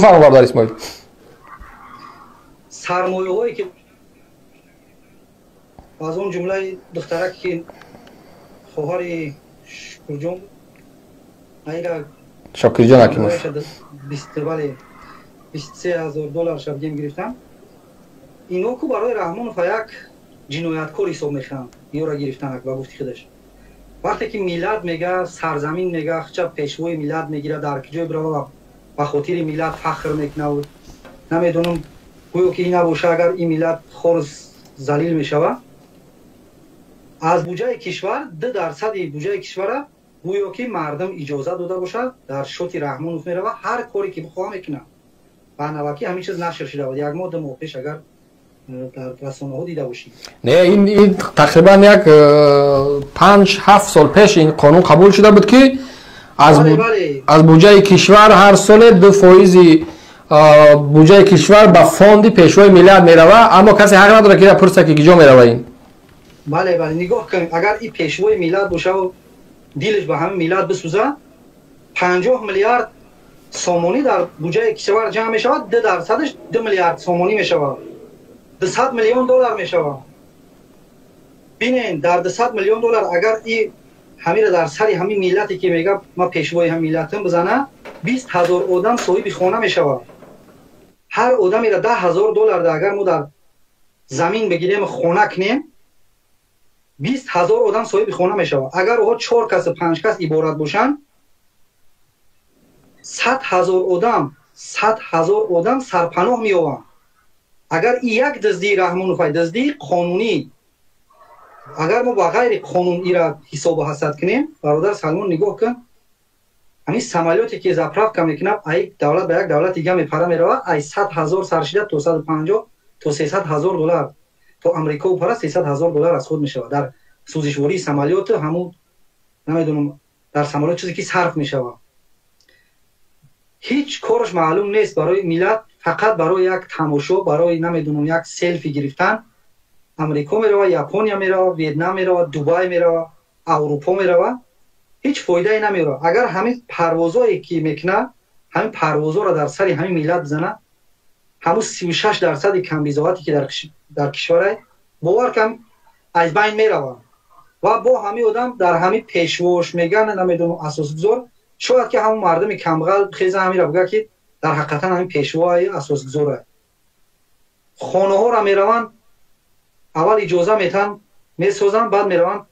فرق بردار اسماعیل. سرمایه‌هایی که از اون جمله دخترک که خواهر شکرجان ایرا شکرجان حکیموف 23,000 دلار شب گیم گرفتم. اینا که برای رحمانوف یک جنایتکار حساب میخوان یا را گرفتن با گفتی خودش. وقتی که میلاد میگه سرزمین میگه چه پیشوای میلاد میگیره در کجای برای با خاطر میلاد فخر میکنه و نمیدونم گویا که این نباشه اگر این میلاد خورس ذلیل میشوه از بودجه کشور 2% بودجه کشور گویا که مردم اجازه داده باشه در شوت رحمانوف میره و هر کاری که بخواه میکنه و نواکی همین چیز نشر شده بود یک ماه دو ماه پیش اگر در رسانه ها دیده باشید. نه این تقریبا یک 5-7 سال پیش این قانون قبول شده بود که از بودجه کشور هر سال 2% بودجه کشور به فوند پیشوای ملت میروه، اما کسی حق نداره که پرسه که کجا میروه این. بله نگاه کنید اگر این پیشوای ملت باشه و دیلش به همه ملت بسوزه 50 میلیارد سومونی در بودجه کشور جمع میشود 2%ش 2 میلیارد سومونی میشود 200 میلیون دلار میشود. ببینید در 200 میلیون دلار اگر این همین در سری همین ملتی که میگه ما پیشوای هم ملتم بزنه 20,000 آدم صاحب خانه میشود. هر آدمی را 10,000 دلار ده اگر ما در زمین بگیریم خانه کنیم 20,000 آدم صاحب خانه میشود. اگر اوها 4 کس 5 کس عبارت باشن 100,000 آدم سرپناه میآوند. اگر یک دزدی رحمانوف دزدی قانونی اگر ما با غیر قانون ایرا حساب و حسد کنیم برادر سلمان نگاه کن همین سمالیاتی که زپراف کم میکنه یک دولت به یک دولت دیگه میپره میره ای 100,000 سرشیده تا 150 تا 300,000 دلار تو امریکا و پره 300,000 دلار از خود میشه در سوزشواری سمالیات همون نمیدونم در سمالیات چیزی که صرف میشه هیچ کارش معلوم نیست برای ملت فقط برای یک تماشا برای نمیدونم یک سلفی گرفتن امریکا میره ژاپن میره ویتنام میره دبی میره اروپا میره هیچ فایده ای نمیره. اگر همین پروازایی که میکنه همین پروازا را در سر همین ملت بزنه همون 36% کمبیزاتی که در کشور باور کن از بین میره و با همین آدم در همین پیشواش میگن نمیدونم اساسگذار شاید که همون مردم کمبغل خیز همین را بگه که در حقیقت همین پیشوای اساسگذاره خانه ها را میروند اول اجازه میتن میسازن بعد میروند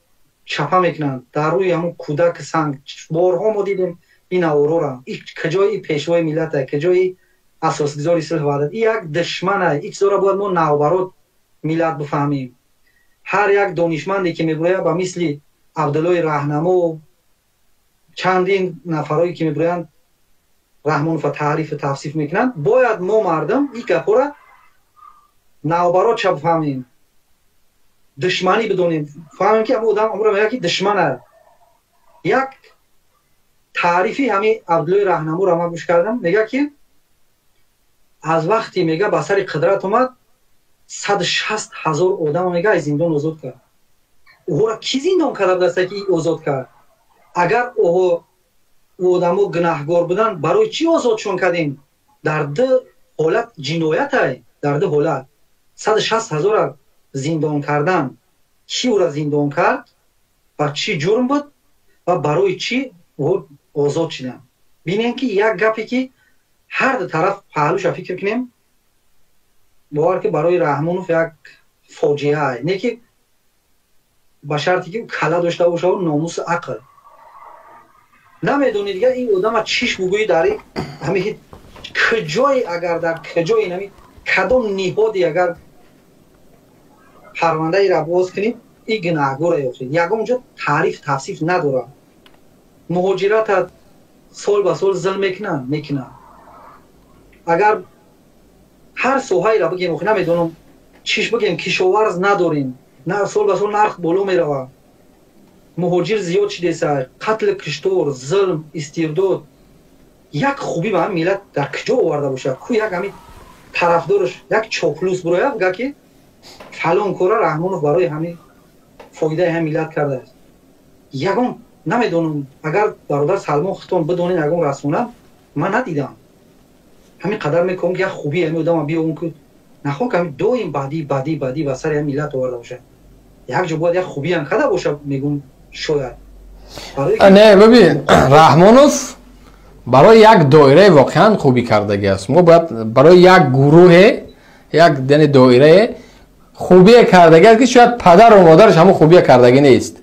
چپا میکنن در روی همون کودک سنگ بارها ما دیدیم این اورورا این کجای پیشوای ملت کجای اساسگذاری صلح وحدت این یک دشمنه یک زورا باید ما نوبرات ملت بفهمیم. هر یک دانشمندی که میگوید با مثل عبدالله راهنما چندین نفرایی که میگویند رحمانوف تعریف و توصیف میکنن باید ما مردم این گپا نوبرات چه بفهمیم دشمنی بدونیم فهمیم که آدم امروز میگه که دشمنه. یک تعریفی همین عبدالله راهنما را من گوش کردم میگه که از وقتی میگه به سر قدرت اومد 160,000 آدم میگه از زندان آزاد کرد. او را کی زندان کرد دسته که آزاد کرد؟ اگر او آدمو گناهگار بودن برای چی آزادشون کردیم؟ در دو حالت جنایت های در دو حالت 160,000 زندان کردن کی او را زندان کرد و چی جرم بود و برای چی او آزاد شدن. ببینید که یک گپی که هر دو طرف پهلوش فکر کنیم باور که برای رحمانوف یک فاجعه است نه که به شرطی که کلا داشته باشه و ناموس عقل نمیدونید دیگه این آدم چیش بگویی داری همین کجای اگر در کجای نمی کدام نهادی اگر پرونده ای را باز کنید این گناهگار یافتید یگان جا تعریف توصیف نداره. مهاجرت سال به سال ظلم میکنن اگر هر سوهایی را بگیم نمیدونم چیش بگیم کشاورز نداریم نه سال به سال نرخ بالا میروه مهاجر زیاد شده است قتل کشتار ظلم استبداد یک خوبی به هم ملت در کجا آورده باشه کو یک همین طرفدارش یک چاپلوس بروه بگه که فلان کار رحمانوف برای همین فایده هم ملت کرده است. یگان نمیدونم اگر برادر سلمان خطون بدونین یگان رسونه من ندیدم همین قدر میکنم که خوبی همین آدم بیام که نخوام که همین دویم بعدی و سر هم ملت آورده باشه. یک جو باید یک خوبی هم خدا باشه میگم شاید. نه ببین رحمانوف برای یک دایره واقعا خوبی کردگی است. ما باید برای یک گروه یک دایره خوبی کردگی است که شاید پدر و مادرش همون خوبی کردگی نیست.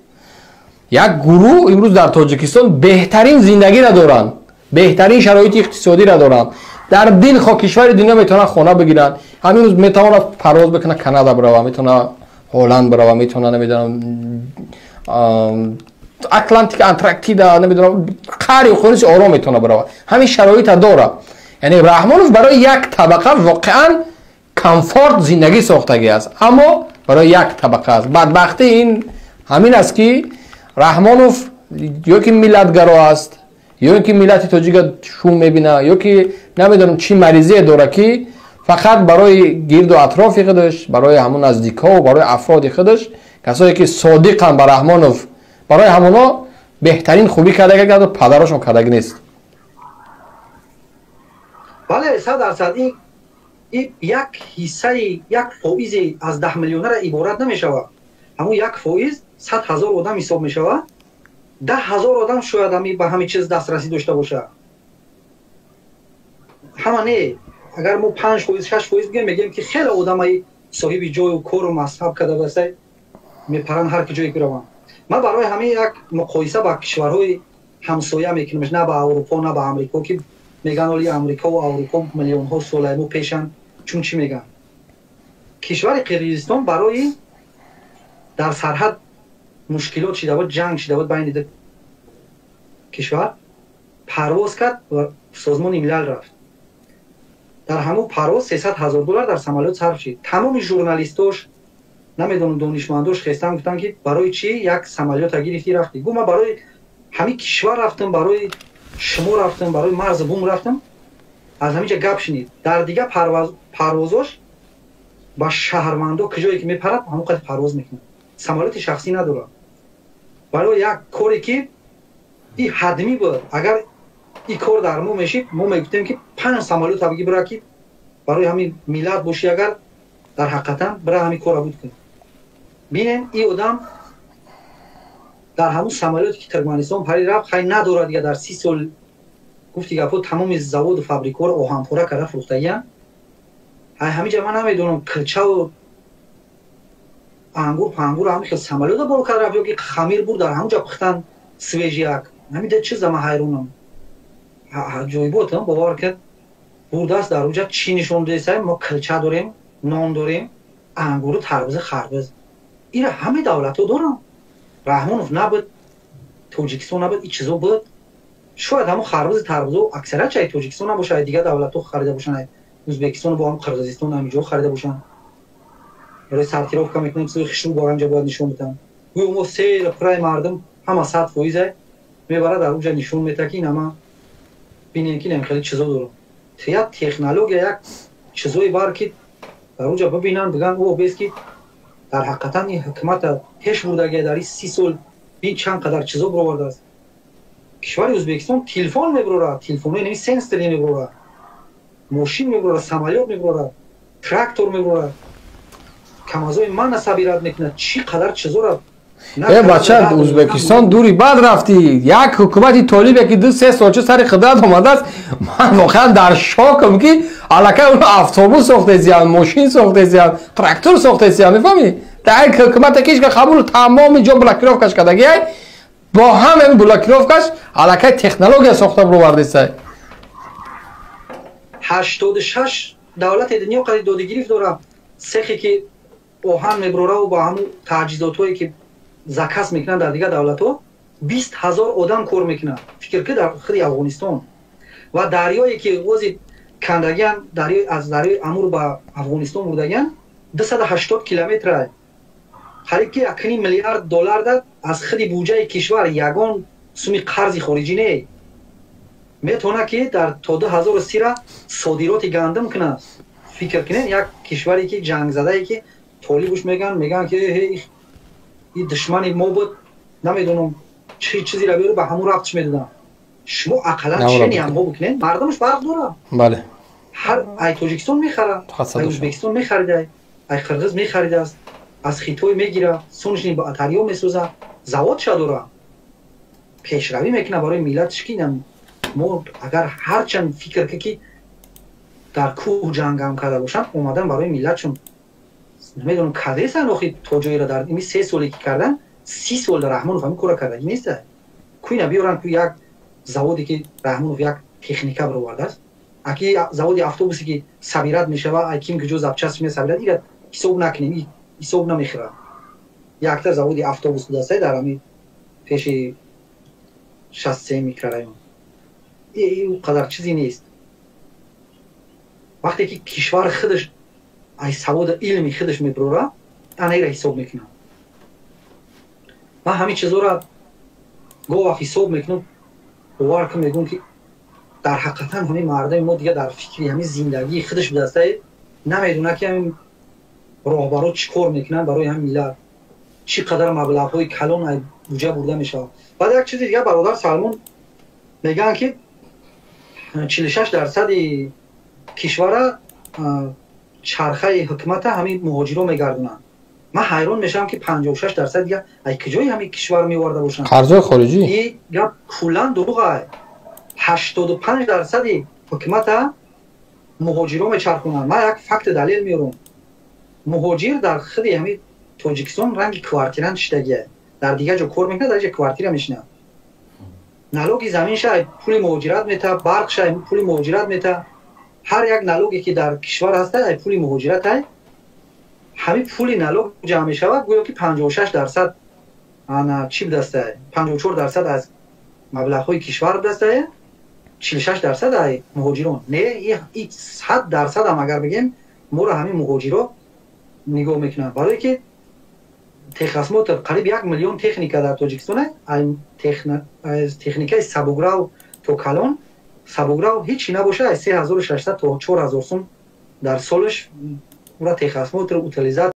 یک گروه امروز در تاجیکستان بهترین زندگی را دارند، بهترین شرایط اقتصادی را دارند، در دل خاک کشور دنیا میتونن خانه بگیرن، همین روز میتونه پرواز بکنه کانادا بره، میتونه هلند بره، میتونه نمیدونم اتلانتیک انتارکتیدا نمیدونم قاره اقیانوس آرام میتونه بره. همین شرایط داره. یعنی رحمانوف برای یک طبقه واقعا کامفورت زندگی ساختگی است، اما برای یک طبقه است. بدبختی این همین است که رحمانوف یا که ملتگرا است یا اینکه ملت تاجیک شوم میبینه یا که نمیدونم چی مریضی داره که فقط برای گرد و اطراف خودش، برای همون نزدیکا و برای افراد خودش، کسایی که صادقن به رحمانوف، برای همونا بهترین خوبی کرده که پدرشون کرده نیست. بله 100% این یک حصه یک فایز از 10 میلیون را عبارت نمیشود. همون یک فایز 100,000 آدم حساب میشود. 10,000 آدم شاید همی به همین چیز دسترسی داشته باشه. همه نه، اگر ما 5 فایز 6 فایز بگیم که خیلی آدمای صاحب جای و کار و مذهب کرده باشه میپرن هر کی جایی که روان. ما برای همین یک مقایسه با کشورهای همسایه میکنیم، نه با اروپا نه با امریکا که میگن ولی امریکا و اروپا میلیون ها سال ما پیشن. چون چی میگن؟ کشور قرقیزستان برای در سرحد مشکلات شده بود، جنگ شده بود بین دو کشور، پرواز کرد و سازمان ملل رفت. در همون پرواز 300,000 دلار در سمالات صرف شد. تمام ژورنالیستاش نمیدونم دانشمنداش خواستن گفتن که برای چی یک سمالیات گرفتی رفتی؟ گفتم من برای همین کشور رفتم، برای شما رفتم، برای مرز بوم رفتم. از همینجا گپ شنید در دیگه پروازاش با شهروندو کجایی که میپرد همون قد پرواز میکنه، سمالیات شخصی نداره. برای یک کاری که این حتمی بود، اگر این کار در ما میشید ما میگفتیم که 5 سمالیات بگی برای که برای همین ملت باشی، اگر در حقیقتا برای همین کار بود کنید. ببینین این آدم در همون سمالیاتی که ترکمنستان پری رفت خیلی نداره دیگه، در 30 سال گفتی گفت تمام زواد و فابریکا رو آهنپوره کرده فروختگیان. همینجا من نمیدونم کلچه و انگور همین که سمالیات برو کرده رفت یا که خمیر بود در همونجا پختن سویج یک. نمیده چیز من حیرونم. جایی بود هم باور کرد بود است در اونجا چی نشون دیسه ما کلچه داریم، نان داریم، انگور و تربوز خربز. این همه دولت ها دارن. رحمانوف نبود، تاجیکستان نبود، این چیزا بود. شاید همون خربز تربوز و اکثرا چای تاجیکستان نباشه، دیگه دولت ها خریده باشن، ازبکستان با هم قرقیزستان همینجا خریده باشن. برای سرتیراف کم میکنیم سوی خشم با همجا باید نشون بدن. گویا ما سیر پرای مردم همه 100% میبره در اونجا نشون میده که این همه بینین که نمیخواد چیزا داره. یک تکنولوژی یک چیزایی بار که در اونجا ببینن بگن او بیس که در حقیقتا این حکومت هیچ بودگی در 30 سال بین چند قدر چیزا برآورده است. کشور ازبکستان تلفن میبره، تلفنی نمی سنس میبره، ماشین میبره، سمالیات میبره، تراکتور میبره. کم از من نصبیرت میکنه چی قدر چیزا را بچه ازبکستان دوری بعد رفتی. یک حکومتی طالبه که 2-3 سال سر خدمت آمده است. من واقعا در شاکم که الکی اون اتوبوس ساخته زیاد، ماشین ساخته زیاد، تراکتور ساخته زیاد. میفهمی؟ در یک حکومت کیش که قبول تمام جا بلاکراف کش کردگی با همین بلاکراف کش الکی تکنولوژی ساخته برآورده است. 86 دولت دنیا قضیه داده گرفت داره سخی که آهن میبره و با همون تجهیزاتایی که زکات میکنن در دیگه دولت ها 20,000 آدم کار میکنن. فکر که در خود افغانستان و دریایی که وزید کندگیان دریای از دریای امور با افغانستان بودگیان 280 کیلومتر قریب که 1 میلیارد دلار داد از خود بودجه کشور یگان سومی قرض خارجی نه میتونه که در تا 2030 را صادرات گندم کنه. فکر کنین یک کشوری که جنگ زده ای که طالبش میگن که این دشمن ما بود نمیدونم چه چیزی را بیاره به همون رفتش میدادن. شما اقلا چه نیام بکنین مردمش فرق داره. بله هر ای توجیکستان میخره، ای ازبکستان میخریده، ای قرغیز میخریده است، از خیتوی میگیره، سونشنی با اتریو میسوزه، زواد شدوره، پیشروی میکنه برای ملتش. که ما اگر هرچند فکر که در کوه جنگ هم کرده باشن، اومدن برای ملتشون نمیدونم کده سنوخی توجیه را در این 3 سالی که کردن، 30 سال در رحمانوف همین کار کرده نیست. کوی نبیارن کوی یک زوادی که رحمانوف یک تکنیکا برآورده است، اکی زواد اتوبوسی که سبیرت میشه و اکیم که جز ابچاس می سبیرت ایراد حساب نکنیم، حساب نمیخوره. یکتر زواد اتوبوس دسته در همین پیش 63 میکره. این قدر چیزی نیست. وقتی که کشور خودش ای سواد علمی خودش میبره، انا را حساب میکنم. من همین چیزا را گواه حساب میکنم، باور کنم میگم که در حقیقت همین مردم ما دیگه در فکری همین زندگی خودش به دسته نمیدونه که همین راهبرا چیکار میکنن برای همین ملت، چقدر مبلغ‌های کلان بودجه برده میشه. بعد یک چیز دیگه برادر سلمان میگن که 46% کشور چرخه حکومت همین مهاجرا میگردونن. من حیران میشم که 56% دیگه ای کجای همین کشور میورده باشن؟ قرضای خارجی. این گپ کلا دروغه. 85% حکومت مهاجرا میچرخونن. من یک فکت دلیل میارم. مهاجر در خود همین تاجیکستان رنگ کوارتیران شدگیه، در دیگه جا کار میکنه، در اینجا کوارتیر میشنه. نالوگی زمین شه پول مهاجرت میته، برق شه پول مهاجرت میته، هر یک نالوگی که در کشور هسته پول مهاجرت های همین پول نالوگ جمع میشود. گویا که 56% انا چی بدسته، 54% از مبلغ های کشور بدسته، 46% ای مهاجران. نه این 100% هم اگر بگیم ما را همین مهاجرا نگاه میکنن، برای که تخصمات قریب 1 میلیون تکنیکا در تاجیکستان از تکنیکای سبوگراو تا کلان. سبوگراو هیچی نباشه، از 3600 تا 4000 سوم در سالش اون تخصمات رو اوتیلیزات